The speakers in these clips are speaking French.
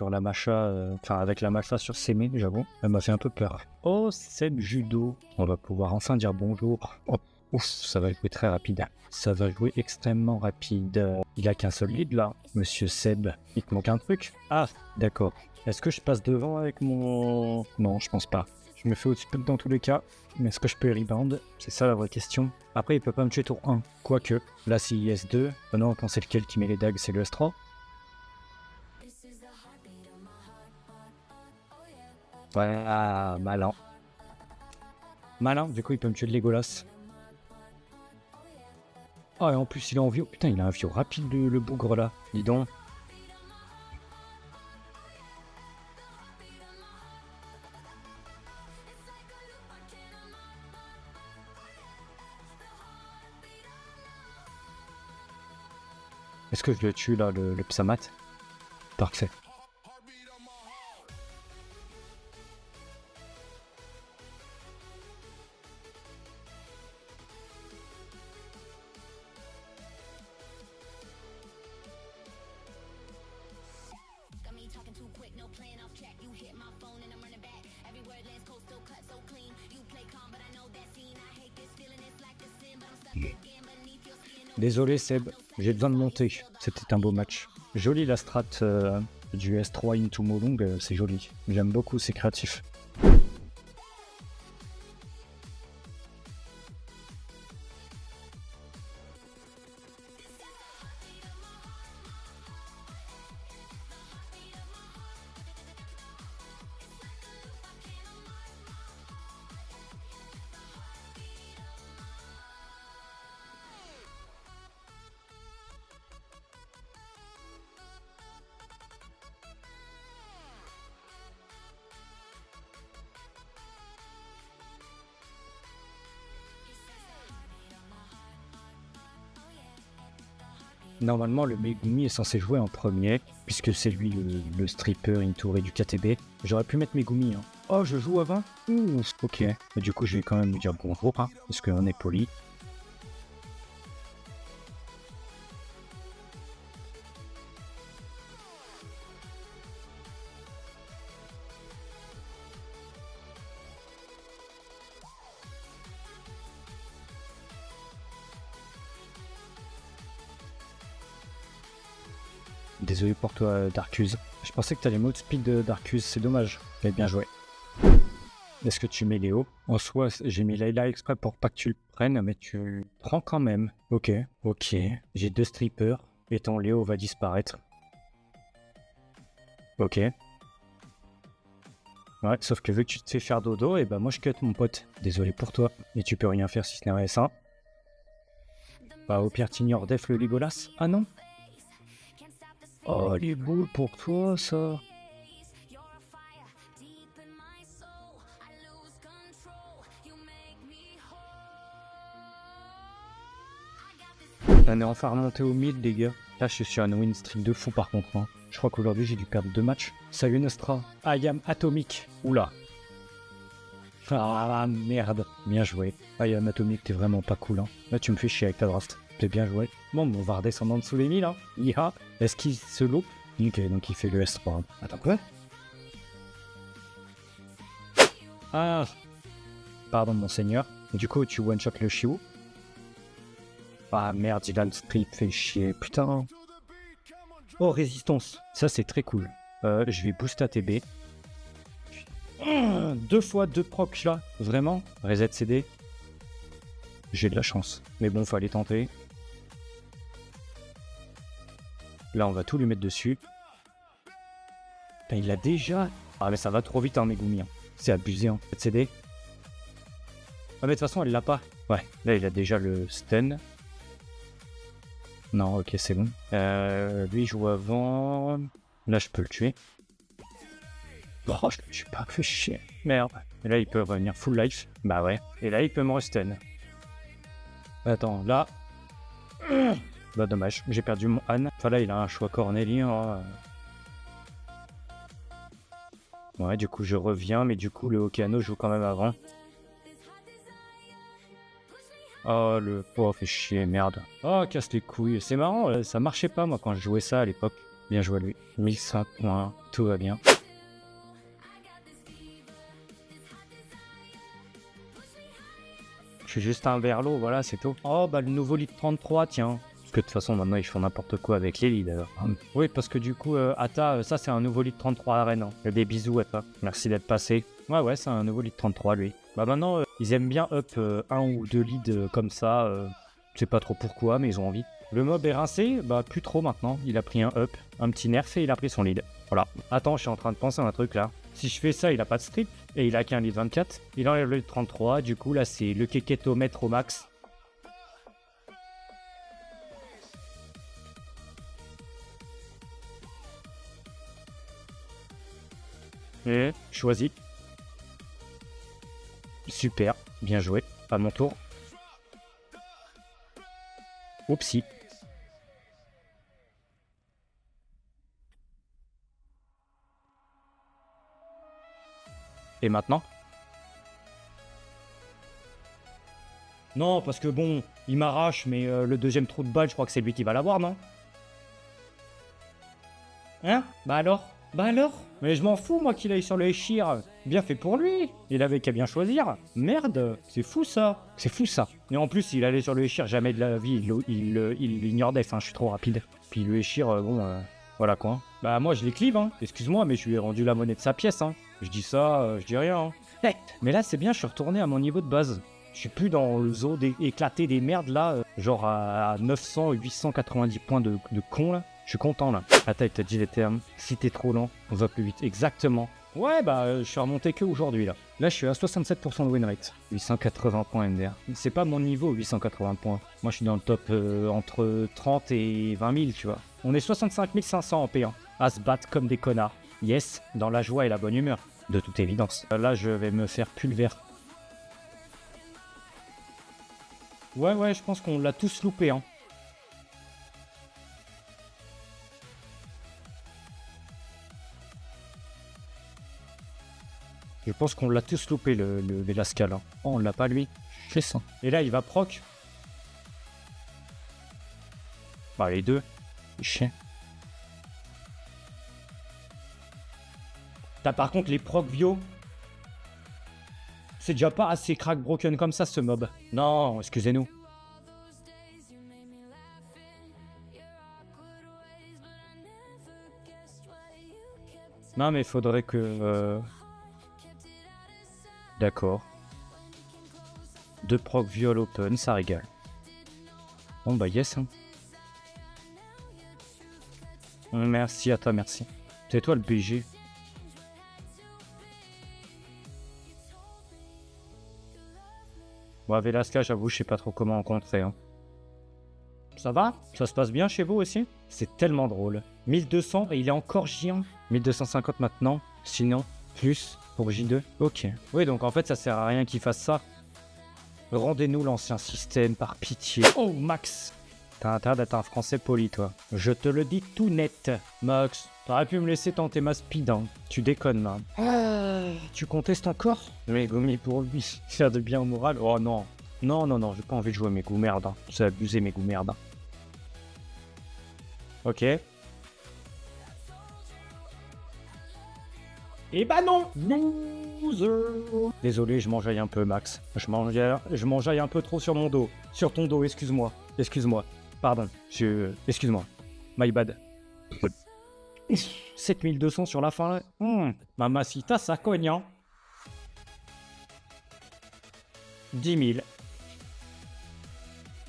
sur la Macha, avec la Macha sur Sémé, j'avoue. Elle m'a fait un peu peur. Oh, Seb Judo. On va pouvoir enfin dire bonjour. Oh, ouf, ça va jouer très rapide. Ça va jouer extrêmement rapide. Il a qu'un seul lead là, monsieur Seb. Il te manque un truc? Ah, d'accord. Est-ce que je passe devant avec mon... Non, je pense pas. Je me fais au-dessus dans tous les cas. Mais est-ce que je peux rebound? C'est ça la vraie question. Après, il peut pas me tuer tour 1. Quoique, là, c'est S2. Oh non, quand c'est lequel qui met les dagues, c'est le S3. Ouais, ah, malin. Malin, du coup, il peut me tuer de Legolas. Ah, et en plus, il est en vieux. Putain, il a un vieux rapide, le bougre, là. Dis donc. Est-ce que je le tue, là, le Psamat? Parfait. Désolé Seb, j'ai besoin de monter. C'était un beau match. Joli la strat du S3 into Molong, c'est joli. J'aime beaucoup, c'est créatif. Normalement, le Megumi est censé jouer en premier, puisque c'est lui le stripper Intouré du KTB. J'aurais pu mettre Megumi. Hein. Oh, je joue avant? Ouh, ok. Mais du coup, je vais quand même lui dire bonjour, hein, parce qu'on est poli. Désolé pour toi, Darkus. Je pensais que t'allais mode speed de Darkus, c'est dommage. Mais bien joué. Est-ce que tu mets Léo? En soi, j'ai mis Layla exprès pour pas que tu le prennes, mais tu le prends quand même. Ok, ok. J'ai 2 strippers et ton Léo va disparaître. Ok. Ouais, sauf que vu que tu te fais faire dodo, et bah moi je cut mon pote. Désolé pour toi. Et tu peux rien faire si ce n'est un S1. Bah au pire t'ignores Def le Legolas. Ah non? Oh les boules pour toi ça. On est enfin remonté au mid les gars. Là je suis sur un win streak de fou par contre. Hein. Je crois qu'aujourd'hui j'ai dû perdre 2 matchs. Salut Nostra. I am Atomic. Oula. Ah merde. Bien joué. I am Atomic, t'es vraiment pas cool. Hein. Là tu me fais chier avec ta draft. T'es bien joué. Bon, on va redescendre en dessous les 1000 hein. Iha. Est-ce qu'il se loupe? Ok, donc il fait le S3. Attends quoi? Ah. Pardon monseigneur. Du coup tu one-shot le Chiou. Ah merde, il a le strip, fait chier, putain. Oh, résistance, ça c'est très cool. Je vais boost ATB. 2 fois 2 procs là, vraiment. Reset CD. J'ai de la chance. Mais bon, fallait tenter. Là, on va tout lui mettre dessus. Putain, il l'a déjà. Ah, mais ça va trop vite, hein, Megumi. Hein. C'est abusé, hein. Reset CD. Ah, mais de toute façon, elle l'a pas. Ouais, là, il a déjà le stun. Non, ok, c'est bon. Lui, il joue avant. Là, je peux le tuer. Oh, je le tue pas, fait chier. Merde. Et là, il peut revenir full life. Bah ouais. Et là, il peut me restun. Attends, là. Bah, dommage. J'ai perdu mon Han. Enfin, là, il a un choix cornélien. Ouais, du coup, je reviens. Mais du coup, le Okano joue quand même avant. Oh, le... Oh, fait chier, merde. Oh, casse les couilles. C'est marrant, ça marchait pas, moi, quand je jouais ça à l'époque. Bien joué à lui. 1005 points, tout va bien. Je suis juste un verlot, voilà, c'est tout. Oh, bah le nouveau lead 33, tiens. Parce que de toute façon, maintenant, ils font n'importe quoi avec les leads, alors. Oui, parce que du coup, Atta, ça, c'est un nouveau lead 33 à Rennes. Hein. Des bisous, Atta. Merci d'être passé. Ouais, c'est un nouveau lead 33, lui. Bah maintenant, ils aiment bien up un ou deux leads comme ça. Je sais pas trop pourquoi, mais ils ont envie. Le mob est rincé, bah plus trop maintenant. Il a pris un up, un petit nerf et il a pris son lead. Voilà. Attends, je suis en train de penser à un truc là. Si je fais ça, il a pas de strip et il a qu'un lead 24. Il enlève le lead 33. Du coup, là, c'est le kékétomètre au max. Et choisi. Super, bien joué. À mon tour. Oupsie. Et maintenant? Non, parce que bon, il m'arrache, mais le deuxième trou de balle, je crois que c'est lui qui va l'avoir, non? Hein? Bah alors? Bah alors? Mais je m'en fous, moi, qu'il aille sur le Eshir. Bien fait pour lui. Il avait qu'à bien choisir. Merde, c'est fou ça. C'est fou ça. Et en plus, il allait sur le Eshir, jamais de la vie. Il ignore def, hein, je suis trop rapide. Puis le Eshir, voilà quoi. Bah moi, je les clive, hein. Excuse-moi, mais je lui ai rendu la monnaie de sa pièce, hein. Je dis ça, je dis rien, hein. Mais là, c'est bien, je suis retourné à mon niveau de base. Je suis plus dans le zoo éclaté des merdes là, genre à 900, 890 points de con là. Je suis content là. Attends, il t'a dit les termes. Si t'es trop lent, on va plus vite. Exactement. Ouais, bah je suis remonté que aujourd'hui là. Là, je suis à 67% de win rate. 880 points MDR. C'est pas mon niveau 880 points. Moi, je suis dans le top entre 30 et 20 000, tu vois. On est 65 500 en P1. À se battre comme des connards. Yes, dans la joie et la bonne humeur. De toute évidence. Là, je vais me faire pulvère. Ouais, je pense qu'on l'a tous loupé, hein. Je pense qu'on l'a tous loupé, le Velascal. Hein. Oh, on l'a pas, lui. C'est ça. Et là, il va proc. Bah, les deux. Chien. T'as par contre les proc bio. C'est déjà pas assez crack broken comme ça, ce mob. Non, excusez-nous. Non, mais faudrait que... D'accord. 2 proc viol open, ça régale. Bon bah yes. Hein. Merci à toi, merci. C'est toi le BG. Bon, Velasca, j'avoue, je sais pas trop comment rencontrer. Hein. Ça va? Ça se passe bien chez vous aussi? C'est tellement drôle. 1200 et il est encore J1. 1250 maintenant. Sinon, plus pour J2. Ok. Oui, donc en fait, ça sert à rien qu'il fasse ça. Rendez-nous l'ancien système, par pitié. Oh, Max! T'as intérêt d'être un français poli, toi. Je te le dis tout net. Max, t'aurais pu me laisser tenter ma speed, hein. Tu déconnes, là. Tu contestes encore? Mais gommi pour lui. Faire de bien au moral? Oh non. Non, j'ai pas envie de jouer mes goûts merde. Hein. C'est abusé mes goûts merde. Hein. Ok. Eh bah non! Loser! Désolé, je m'enjaille un peu, Max. Je m'enjaille un peu trop sur mon dos. Sur ton dos, excuse-moi. Excuse-moi. Pardon. Excuse-moi. My bad. 7200 sur la fin, là. Mamacita, ça cogne, hein. 10 000.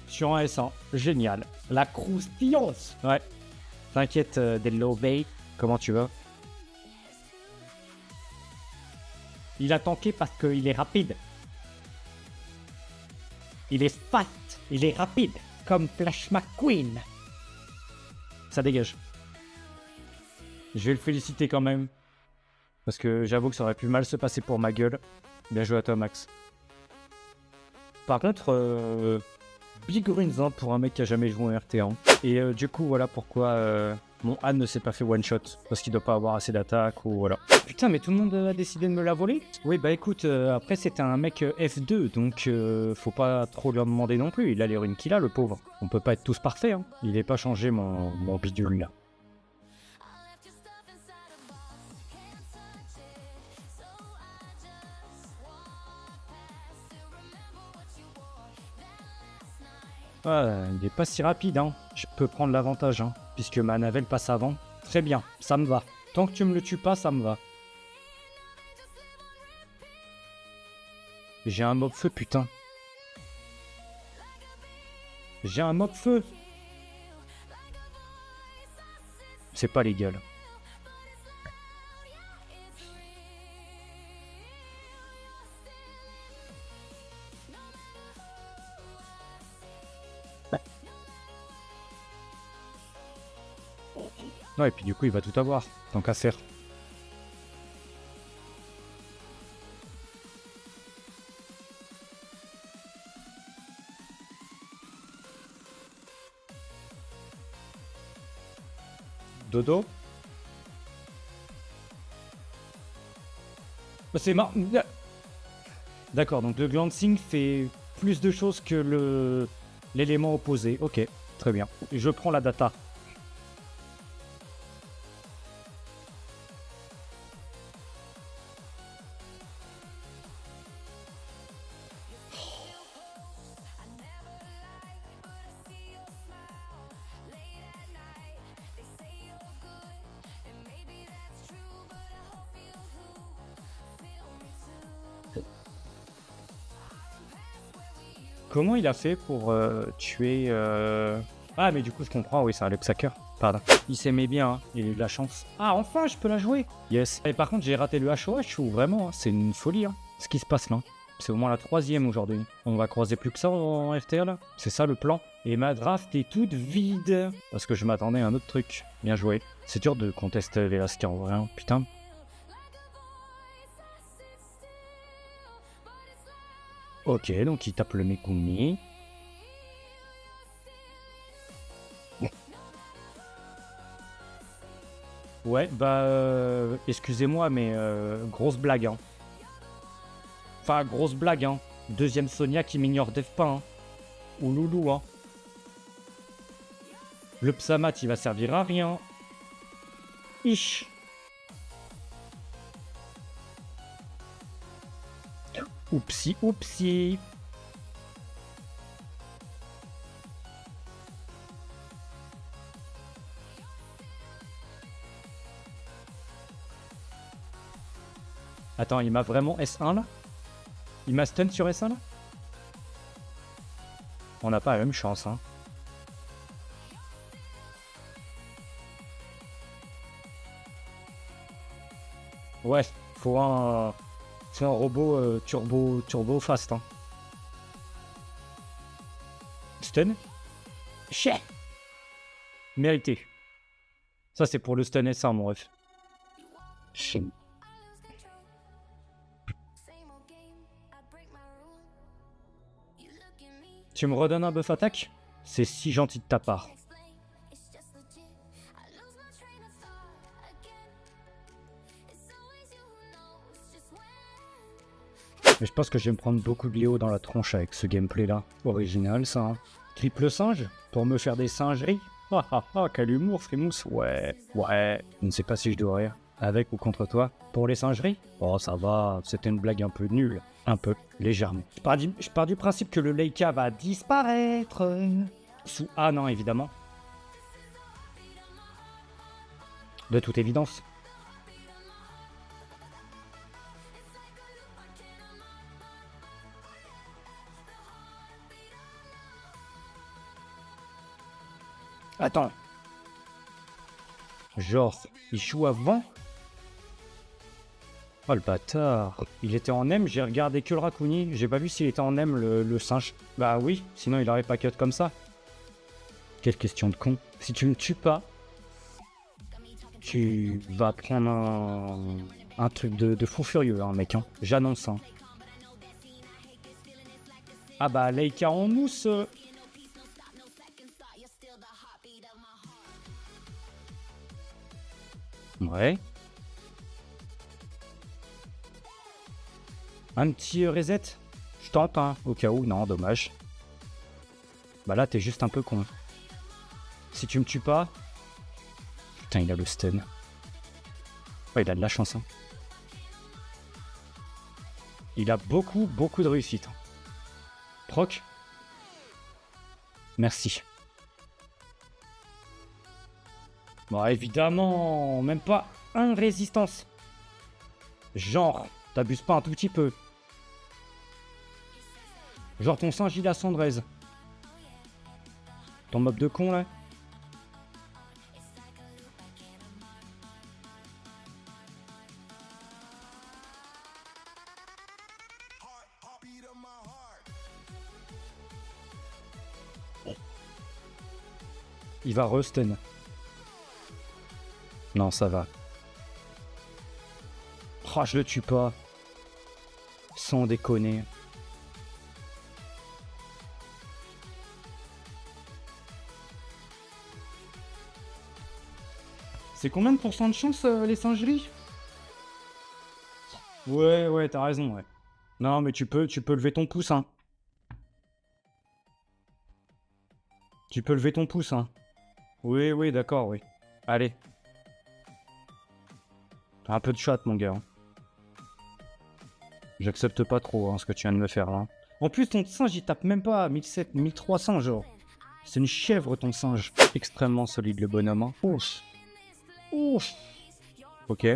Sur un S1. Génial. La croustillance. Ouais. T'inquiète, Dello Bay. Comment tu vas? Il a tanké parce qu'il est rapide. Il est fast. Il est rapide. Comme Flash McQueen. Ça dégage. Je vais le féliciter quand même. Parce que j'avoue que ça aurait pu mal se passer pour ma gueule. Bien joué à toi, Max. Par contre, big runes hein, pour un mec qui a jamais joué en RT1. Et du coup, voilà pourquoi mon Anne ne s'est pas fait one shot. Parce qu'il doit pas avoir assez d'attaque ou voilà. Putain, mais tout le monde a décidé de me la voler? Oui, bah écoute, après c'était un mec F2, donc faut pas trop lui en demander non plus. Il a les runes qu'il a, le pauvre. On peut pas être tous parfaits, hein. Il est pas changé mon bidule là. Ah, il est pas si rapide, hein. Je peux prendre l'avantage, hein, puisque ma navelle passe avant. Très bien, ça me va. Tant que tu me le tues pas, ça me va. J'ai un mob feu, putain. J'ai un mob feu. C'est pas légal. Ouais, et puis du coup, il va tout avoir, tant qu'à faire. Dodo. Bah, c'est marrant. D'accord, donc le glancing fait plus de choses que l'élément opposé. Ok, très bien. Je prends la data. Comment il a fait pour tuer... Ah, mais du coup, je comprends, oui, c'est un Luxhacker. Pardon. Il s'aimait bien, hein. Il a eu de la chance. Ah, enfin, je peux la jouer. Yes. Et par contre, j'ai raté le HOH ou vraiment, hein, c'est une folie, hein, ce qui se passe là. C'est au moins la 3e aujourd'hui. On va croiser plus que ça en FTL, là. C'est ça le plan. Et ma draft est toute vide. Parce que je m'attendais à un autre truc. Bien joué. C'est dur de contester les Lascar en vrai, hein. Putain. Ok, donc il tape le Megumi. Ouais, bah, excusez-moi, mais grosse blague, hein. Enfin, grosse blague, hein. Deuxième Sonia qui m'ignore Def pas, hein. Ou Loulou, hein. Le Psamat, il va servir à rien. Ich. Oupsi, oupsi. Attends, il m'a vraiment S1 là? Il m'a stun sur S1 là? On n'a pas la même chance, hein. Ouais, faut un... C'est un robot turbo fast, hein. Stun? Chais! Mérité. Ça, c'est pour le stun S1, mon ref. Tu me redonnes un buff attaque? C'est si gentil de ta part. Mais je pense que je vais me prendre beaucoup de Léo dans la tronche avec ce gameplay là. Original ça, hein. Triple singe? Pour me faire des singeries? Ah ah ah, quel humour Frimousse. Ouais, ouais. Je ne sais pas si je dois rire. Avec ou contre toi? Pour les singeries? Oh ça va, c'était une blague un peu nulle. Un peu, légèrement. Je pars du principe que le Leica va disparaître. Sous A, non, évidemment. De toute évidence. Attends. Genre, il joue avant? Oh le bâtard. Il était en M, j'ai regardé que le Raccouni. J'ai pas vu s'il était en M le singe. Bah oui, sinon il aurait pas cut comme ça. Quelle question de con. Si tu me tues pas, tu vas prendre un truc de fou furieux, hein, mec. Hein. J'annonce. Hein. Ah bah, Leica en mousse. Ouais. Un petit reset? Je tente, hein, au cas où. Non, dommage. Bah là, t'es juste un peu con. Si tu me tues pas... Putain, il a le stun. Ouais, il a de la chance, hein. Il a beaucoup de réussite. Proc. Merci. Bon, évidemment, même pas un résistance. Genre, t'abuses pas un tout petit peu. Genre ton singe il a cendresse. Ton mob de con là. Il va restun. Non, ça va. Oh, je le tue pas. Sans déconner. C'est combien de pourcents de chance les singeries? Ouais, t'as raison, ouais. Non, mais tu peux lever ton pouce, hein. Tu peux lever ton pouce, hein. Oui, d'accord, oui. Allez. T'as un peu de chatte, mon gars. Hein. J'accepte pas trop ce que tu viens de me faire, là. En plus, ton singe, il tape même pas à 1700, 1300, genre. C'est une chèvre, ton singe. Extrêmement solide, le bonhomme. Hein. Ouf. Ouf. Ok.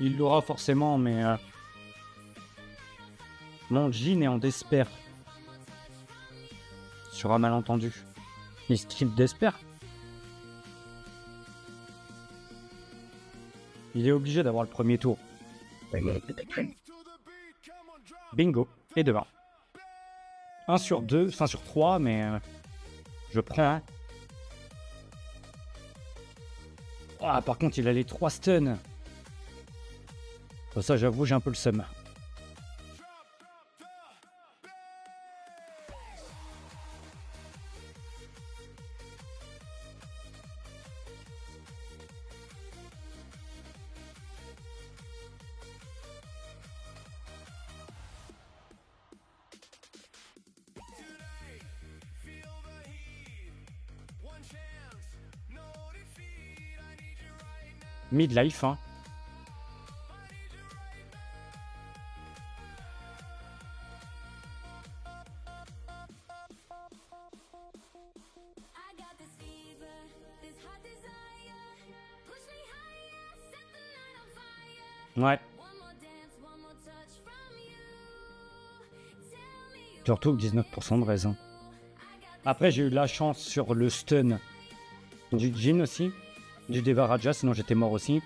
Il l'aura forcément, mais... Mon Jhin est en despair. Sur un malentendu. Il strip despair. Il est obligé d'avoir le premier tour. Bingo. Et demain. 1 sur 2, enfin sur 3, mais... je prends. Ah, par contre, il a les 3 stuns. Ça, j'avoue, j'ai un peu le seum. Midlife, hein. Ouais. Surtout que 19% de raison. Après, j'ai eu la chance sur le stun du Jhin aussi. Du Devaraja, sinon j'étais mort aussi.